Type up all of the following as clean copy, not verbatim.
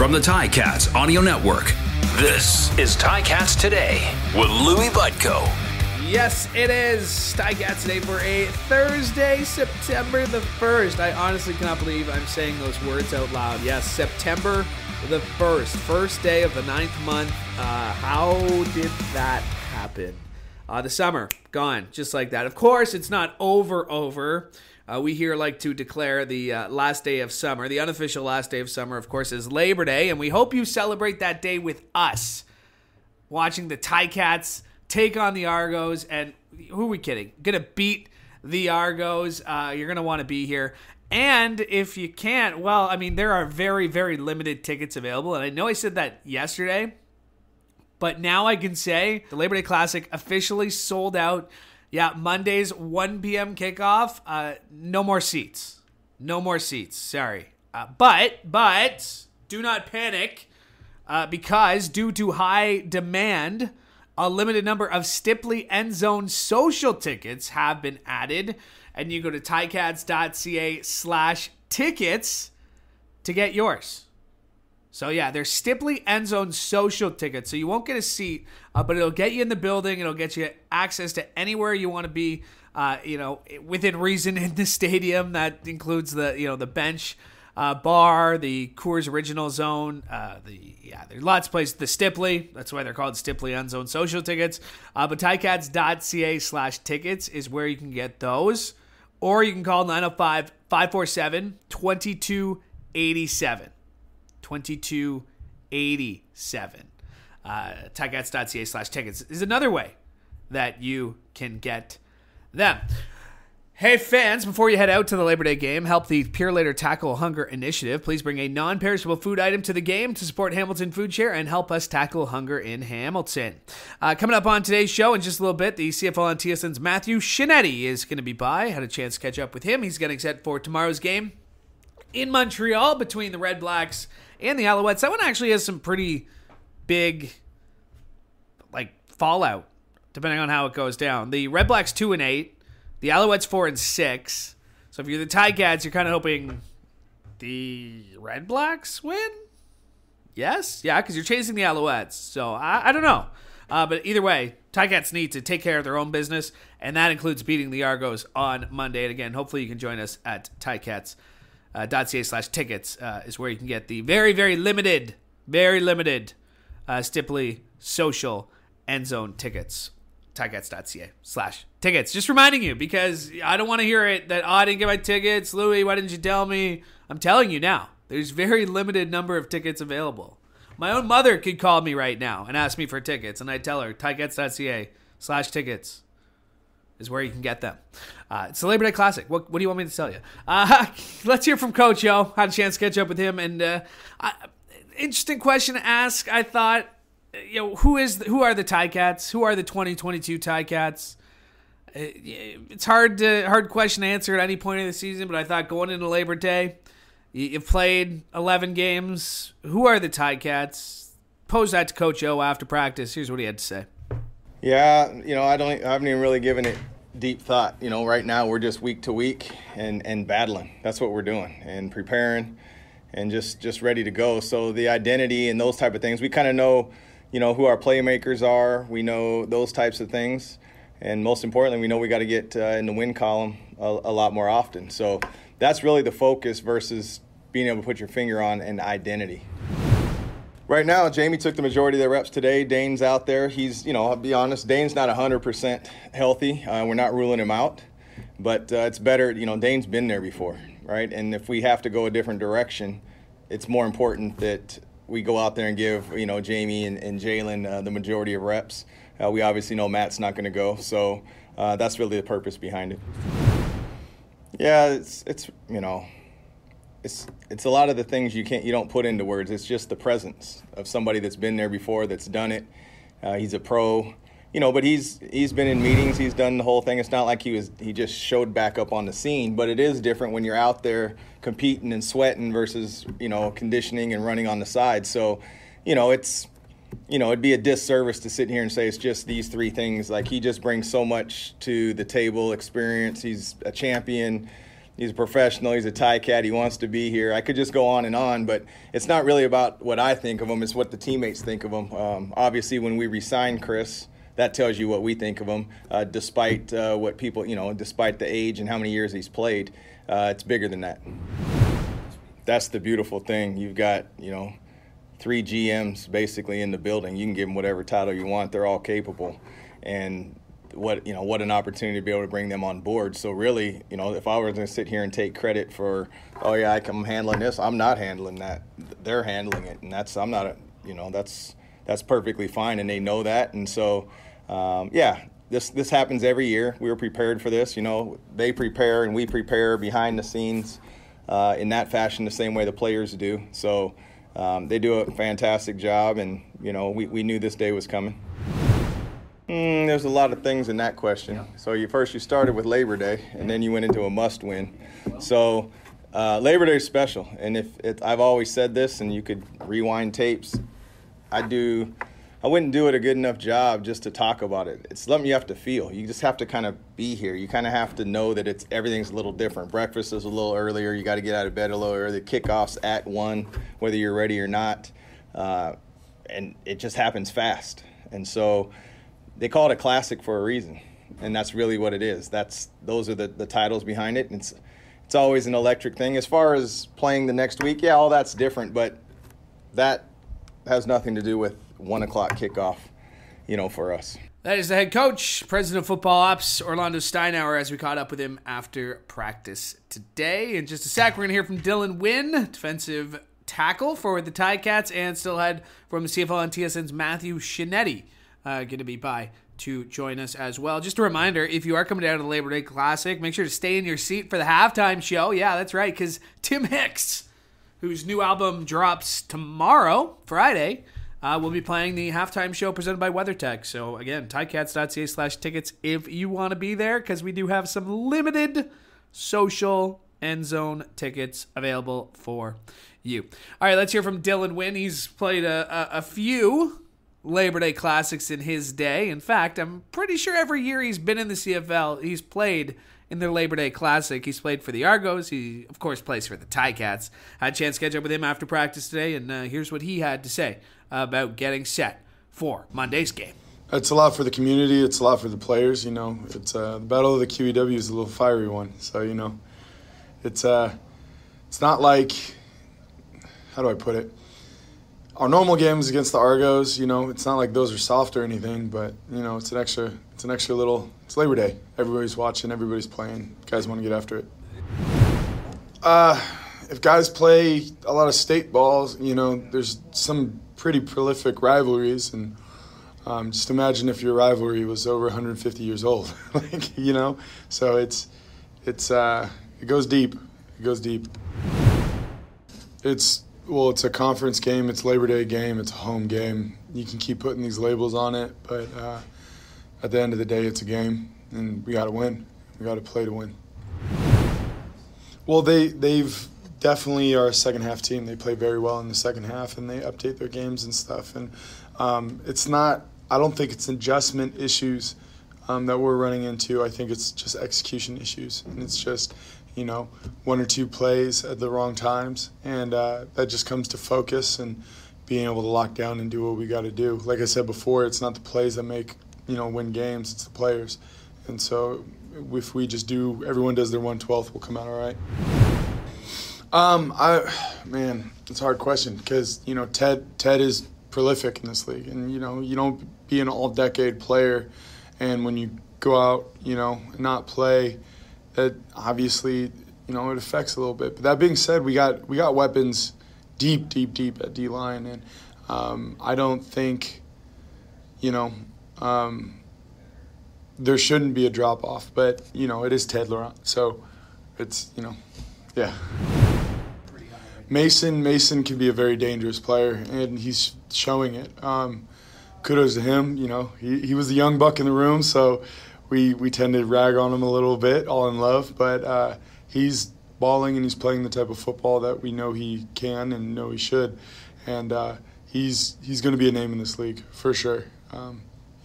From the Ticats Audio Network, this is Ticats Today with Louie Butko. Yes, it is Ticats Today for a Thursday, September the 1st. I honestly cannot believe I'm saying those words out loud. Yes, September the 1st, first day of the 9th month. How did that happen? The summer, gone, just like that. Of course, it's not over. We here like to declare the last day of summer. The unofficial last day of summer, of course, is Labor Day, and we hope you celebrate that day with us, watching the Ticats take on the Argos. And who are we kidding? Gonna beat the Argos. You're gonna want to be here. And if you can't, well, I mean, there are very, very limited tickets available. And I know I said that yesterday, but now I can say the Labor Day Classic officially sold out. Yeah, Monday's 1 p.m. kickoff. No more seats. No more seats. Sorry. But do not panic because due to high demand, a limited number of Stipley End Zone social tickets have been added. And you go to ticats.ca/tickets to get yours. So yeah, there's Stipley End Zone social tickets. So you won't get a seat, but it'll get you in the building. It'll get you access to anywhere you want to be, within reason in the stadium. That includes the bench, bar, the Coors Original Zone. There's lots of places. The Stipley, that's why they're called Stipley End Zone social tickets. But ticats.ca/tickets is where you can get those. Or you can call 905-547-2287. 2287. Ticats.ca/tickets is another way that you can get them. Hey fans, before you head out to the Labor Day game, help the Purelator Tackle Hunger Initiative. Please bring a non-perishable food item to the game to support Hamilton Food Share and help us tackle hunger in Hamilton. Coming up on today's show in just a little bit, the CFL and TSN's Matthew Scianitti is going to be by. Had a chance to catch up with him. He's getting set for tomorrow's game in Montreal between the Red Blacks and the Alouettes. That one actually has some pretty big fallout, depending on how it goes down. The Red Blacks 2-8, the Alouettes 4-6. So if you're the Ticats, you're kind of hoping the Red Blacks win? Yes? Yeah, because you're chasing the Alouettes. So I don't know. But either way, Ticats need to take care of their own business, and that includes beating the Argos on Monday. And again, hopefully you can join us at ticats.ca/tickets is where you can get the very, very limited Stipley social end zone tickets. Ticats.ca/tickets. Just reminding you, because I don't want to hear it that, I didn't get my tickets. Louie, why didn't you tell me? I'm telling you now. There's very limited number of tickets available. My own mother could call me right now and ask me for tickets, and I'd tell her ticats.ca/tickets is where you can get them. It's the Labor Day Classic. What do you want me to tell you? Let's hear from Coach O. Had a chance to catch up with him, and interesting question to ask. I thought, who are the Ticats? Who are the 2022 Ticats? It's hard question to answer at any point of the season, but I thought going into Labor Day, you've played 11 games. Who are the Ticats? Pose that to Coach O after practice. Here's what he had to say. Yeah, I haven't even really given it deep thought. Right now we're just week to week and battling. That's what we're doing, and preparing and just ready to go. So the identity and those type of things, we kind of know, who our playmakers are. We know those types of things. And most importantly, we know we got to get in the win column a lot more often. So that's really the focus versus being able to put your finger on an identity. Right now, Jamie took the majority of the reps today. Dane's out there. He's, I'll be honest, Dane's not 100% healthy. We're not ruling him out, but it's better. Dane's been there before, right? And if we have to go a different direction, it's more important that we go out there and give, Jamie and Jalen the majority of reps. We obviously know Matt's not going to go, so that's really the purpose behind it. Yeah, it's a lot of the things you don't put into words. It's just the presence of somebody that's been there before, that's done it. He's a pro, but he's been in meetings. He's done the whole thing. It's not like he just showed back up on the scene, but it is different when you're out there competing and sweating versus, conditioning and running on the side. So, it'd be a disservice to sit here and say it's just these three things. Like, he just brings so much to the table, experience. He's a champion. He's a professional. He's a Ticat. He wants to be here. I could just go on, but it's not really about what I think of him. It's what the teammates think of him. Obviously, when we re-signed Chris, that tells you what we think of him, despite what people, despite the age and how many years he's played. It's bigger than that. That's the beautiful thing. You've got, 3 GMs basically in the building. You can give them whatever title you want. They're all capable. And what an opportunity to be able to bring them on board. So really, if I were going to sit here and take credit for, I'm handling this, I'm not handling that. They're handling it, and that's perfectly fine, and they know that. And so, this happens every year. We were prepared for this. They prepare and we prepare behind the scenes in that fashion, the same way the players do. So they do a fantastic job, and we knew this day was coming. There's a lot of things in that question. Yeah. So you started with Labor Day, and then you went into a must-win. So Labor Day is special, and I've always said this, and you could rewind tapes. I wouldn't do it a good enough job just to talk about it. It's something you have to feel. You just have to kind of be here. You kind of have to know that everything's a little different. Breakfast is a little earlier. You got to get out of bed a little earlier. The kickoff's at 1, whether you're ready or not, and it just happens fast. And so they call it a classic for a reason, and that's really what it is. Those are the titles behind it. And it's always an electric thing. As far as playing the next week, all that's different, but that has nothing to do with 1 o'clock kickoff, for us. That is the head coach, president of football ops, Orlondo Steinauer, as we caught up with him after practice today. In just a sec, we're going to hear from Dylan Wynn, defensive tackle for the Ticats, and still ahead from the CFL and TSN's Matthew Scianitti. Going to be by to join us as well. Just a reminder, if you are coming down to the Labor Day Classic, make sure to stay in your seat for the halftime show. Yeah, that's right, because Tim Hicks, whose new album drops tomorrow, Friday, will be playing the halftime show presented by WeatherTech. So again, ticats.ca/tickets if you want to be there, because we do have some limited social end zone tickets available for you. All right, let's hear from Dylan Wynn. He's played a few Labor Day Classics in his day. In fact, I'm pretty sure every year he's been in the CFL, he's played in their Labor Day Classic. He's played for the Argos. He, of course, plays for the Ticats. Had a chance to catch up with him after practice today, and here's what he had to say about getting set for Monday's game. It's a lot for the community. It's a lot for the players. It's the Battle of the QEW is a little fiery one. So it's not like, how do I put it? Our normal games against the Argos, it's not like those are soft or anything, but it's an extra little. It's Labor Day. Everybody's watching. Everybody's playing. Guys want to get after it. If guys play a lot of state balls, there's some pretty prolific rivalries, and just imagine if your rivalry was over 150 years old, So it goes deep. It goes deep. It's a conference game, it's Labor Day game, it's a home game. You can keep putting these labels on it, but at the end of the day, it's a game, and we got to win. We got to play to win. Well, they've definitely are a second-half team. They play very well in the second half, and they update their games and stuff. And it's not – I don't think it's adjustment issues that we're running into. I think it's just execution issues, and it's just – 1 or 2 plays at the wrong times, and that just comes to focus and being able to lock down and do what we got to do. Like I said before, it's not the plays that make, win games, it's the players. And so if we just everyone does their 1/12, we'll come out all right. It's a hard question because, Ted is prolific in this league, and, you don't be an all-decade player, and when you go out, and not play, that obviously, it affects a little bit. But that being said, we got weapons deep at D-line, and I don't think, there shouldn't be a drop-off. But, it is Ted Laurent, so it's, yeah. Mason can be a very dangerous player, and he's showing it. Kudos to him. He was the young buck in the room, so we tend to rag on him a little bit, all in love, but he's balling and he's playing the type of football that we know he can and know he should, and he's going to be a name in this league for sure.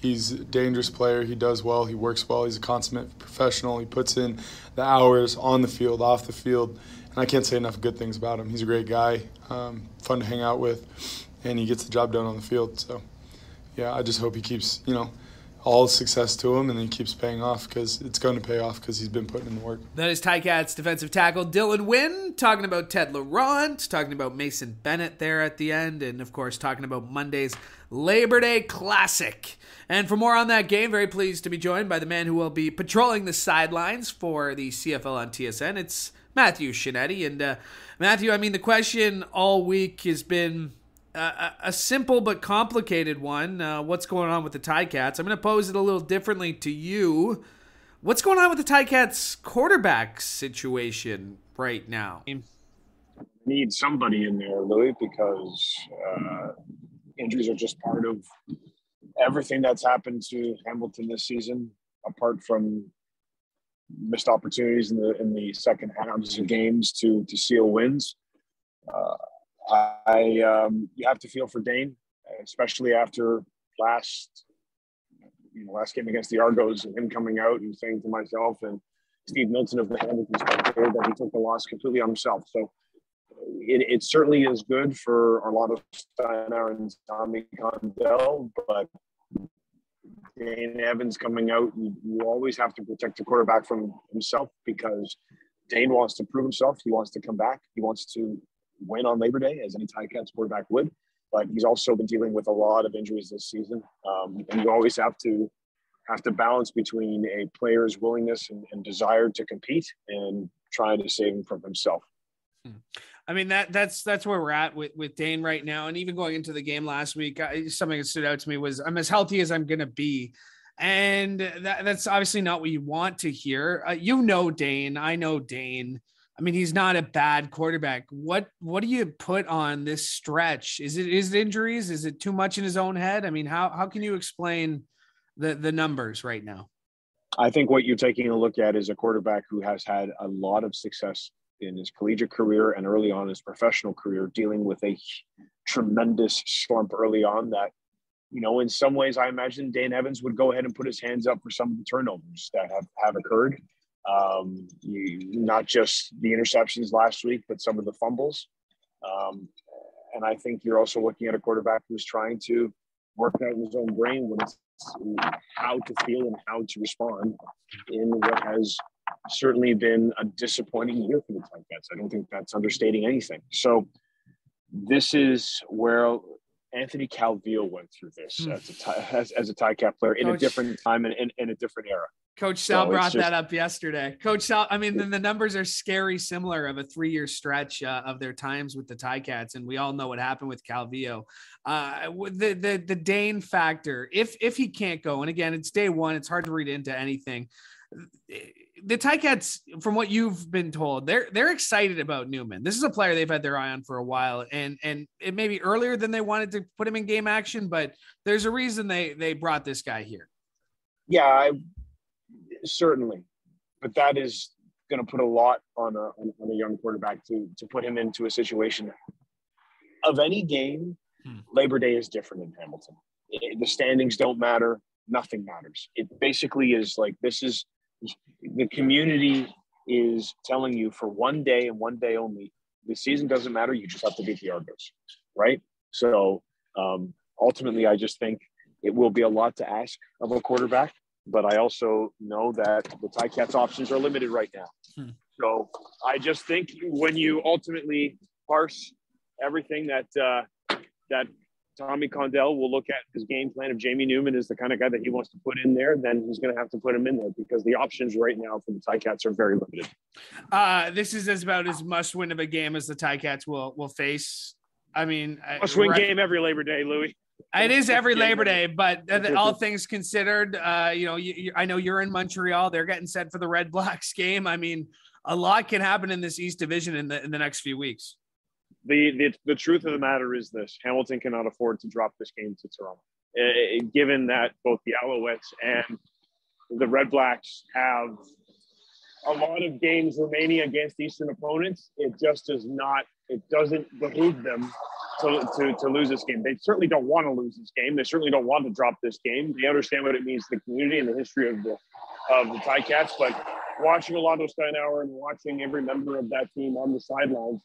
He's a dangerous player. He does well. He works well. He's a consummate professional. He puts in the hours on the field, off the field. And I can't say enough good things about him. He's a great guy, fun to hang out with, and he gets the job done on the field. So, yeah, I just hope he keeps, all the success to him, and then he keeps paying off, because it's going to pay off because he's been putting in the work. That is Ticats defensive tackle Dylan Wynn talking about Ted Laurent, talking about Mason Bennett there at the end, and of course talking about Monday's Labor Day Classic. And for more on that game, very pleased to be joined by the man who will be patrolling the sidelines for the CFL on TSN. It's Matthew Scianitti. And Matthew, the question all week has been a simple but complicated one. What's going on with the Ticats? I'm going to pose it a little differently to you. What's going on with the Ticats quarterback situation right now? Need somebody in there, Louie, because injuries are just part of everything that's happened to Hamilton this season, apart from missed opportunities in the second halves of games to seal wins. You have to feel for Dane, especially after last game against the Argos, and him coming out and saying to myself and Steve Milton of the Hamilton Spectator that he took the loss completely on himself. So it certainly is good for Orlondo Steinauer and Tommy Condell, but Dane Evans coming out, you always have to protect the quarterback from himself, because Dane wants to prove himself. He wants to come back. He wants to win on Labor Day, as any Ticats quarterback would. But he's also been dealing with a lot of injuries this season. And you always have to balance between a player's willingness and desire to compete and trying to save him from himself. That's where we're at with Dane right now. And even going into the game last week, something that stood out to me was, I'm as healthy as I'm going to be. And that's obviously not what you want to hear. Dane. I know Dane. He's not a bad quarterback. What do you put on this stretch? Is it injuries? Is it too much in his own head? How can you explain the numbers right now? I think what you're taking a look at is a quarterback who has had a lot of success in his collegiate career and early on in his professional career, dealing with a tremendous slump early on that, in some ways I imagine Dane Evans would go ahead and put his hands up for some of the turnovers that have occurred. Not just the interceptions last week, but some of the fumbles. And I think you're also looking at a quarterback who's trying to work out in his own brain how to feel and how to respond in what has certainly been a disappointing year for the Ticats. I don't think that's understating anything. So this is where Anthony Calvillo went through this as a Ticat player in a different time and in a different era. Coach Sal brought that up yesterday. Coach Sal, then the numbers are scary similar of a 3-year stretch of their times with the Ticats, and we all know what happened with Calvillo. The Dane factor, if he can't go, and again, it's day one, it's hard to read into anything. The Ticats, from what you've been told, they're excited about Newman. This is a player they've had their eye on for a while, and it may be earlier than they wanted to put him in game action, but there's a reason they brought this guy here. Yeah, certainly, but that is going to put a lot on a young quarterback to put him into a situation of any game. Labor Day is different in Hamilton. The standings don't matter. Nothing matters. It basically is like, this is the community is telling you for one day and one day only, the season doesn't matter. You just have to beat the Argos, right? So ultimately, I just think it will be a lot to ask of a quarterback. But I also know that the Ticats options are limited right now. So I just think when you ultimately parse everything that Tommy Condell will look at his game plan, if Jamie Newman is the kind of guy that he wants to put in there, then he's going to have to put him in there, because the options right now for the Ticats are very limited. This is about as must-win of a game as the Ticats will face. Must-win game every Labor Day, Louie. It is every Labor Day, but all things considered, I know you're in Montreal. They're getting set for the Red Blacks game. A lot can happen in this East Division in the next few weeks. The truth of the matter is this: Hamilton cannot afford to drop this game to Toronto, given that both the Alouettes and the Red Blacks a lot of games remaining against Eastern opponents, it doesn't behoove them to lose this game. They certainly don't want to lose this game. They certainly don't want to drop this game. They understand what it means to the community and the history of the Ticats. But watching Orlondo Steinauer and watching every member of that team on the sidelines,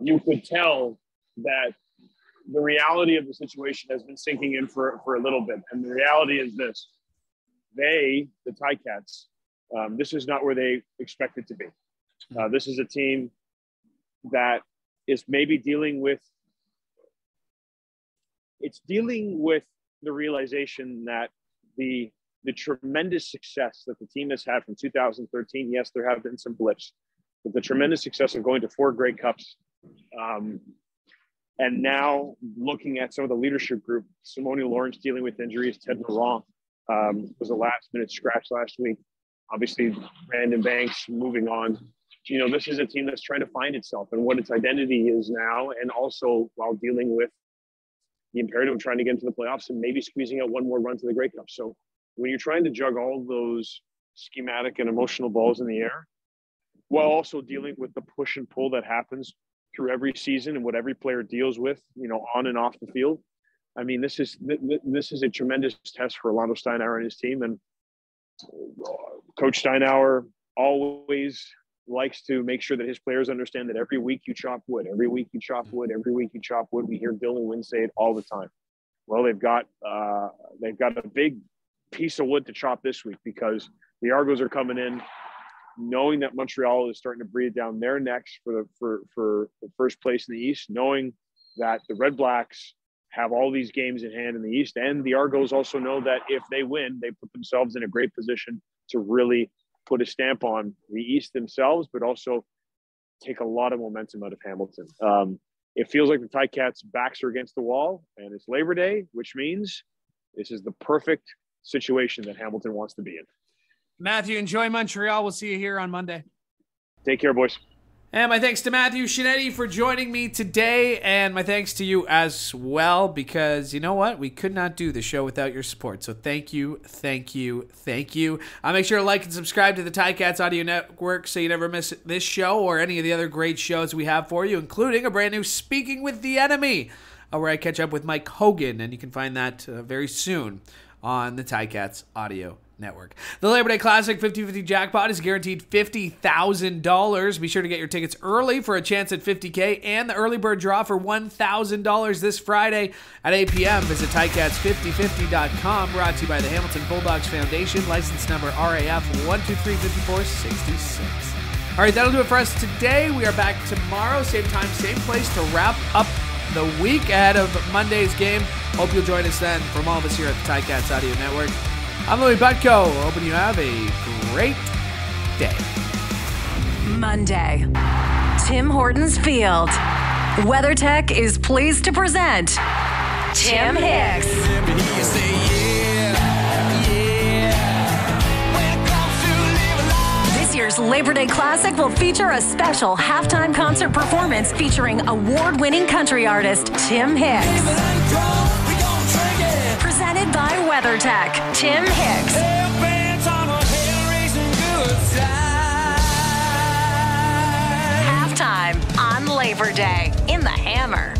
you could tell that the reality of the situation has been sinking in for a little bit. And the reality is this: the Ticats, this is not where they expected to be. This is a team that is maybe dealing with the realization that the tremendous success that the team has had from 2013, yes, there have been some blips, but the tremendous success of going to 4 Grey Cups, and now looking at some of the leadership group, Simone Lawrence dealing with injuries, Ted Laurent was a last-minute scratch last week. Obviously, Brandon Banks moving on. This is a team that's trying to find itself and what its identity is now, and also while dealing with the imperative of trying to get into the playoffs and maybe squeezing out one more run to the Grey Cup. So when you're trying to juggle all those schematic and emotional balls in the air, while also dealing with the push and pull that happens through every season and what every player deals with, on and off the field, I mean, this is a tremendous test for Orlondo Steinauer and his team. And Coach Steinauer always likes to make sure that his players understand that every week you chop wood, every week you chop wood, every week you chop wood. We hear Dylan Wynn say it all the time. Well, they've got a big piece of wood to chop this week, because the Argos are coming in knowing that Montreal is starting to breathe down their necks for the first place in the East, knowing that the Red Blacks have all these games in hand in the East, and the Argos also know that if they win, they put themselves in a great position to really put a stamp on the East themselves, but also take a lot of momentum out of Hamilton. It feels like the Ticats' backs are against the wall, and it's Labor Day, which means this is the perfect situation that Hamilton wants to be in. Matthew, enjoy Montreal. We'll see you here on Monday. Take care, boys. And my thanks to Matthew Scianitti for joining me today, and my thanks to you as well, because you know what? We could not do the show without your support. So thank you, thank you, thank you. Make sure to like and subscribe to the Ticats Audio Network so you never miss this show or any of the other great shows we have for you, including a brand new Speaking with the Enemy, where I catch up with Mike Hogan, and you can find that very soon on the Ticats Audio Network. The Labor Day Classic 50-50 jackpot is guaranteed $50,000. Be sure to get your tickets early for a chance at $50K and the early bird draw for $1,000 this Friday at 8 p.m. Visit Ticats5050.com. Brought to you by the Hamilton Bulldogs Foundation. License number RAF 1235466. All right, that'll do it for us today. We are back tomorrow, same time, same place, to wrap up the week ahead of Monday's game. Hope you'll join us then. From all of us here at the Ticats Audio Network, I'm Louie Butko. Hoping you have a great day. Monday, Tim Hortons Field. WeatherTech is pleased to present Tim Hicks. This year's Labor Day Classic will feature a special halftime concert performance featuring award-winning country artist Tim Hicks. Presented by WeatherTech, Tim Hicks. Halftime on Labor Day in the Hammer.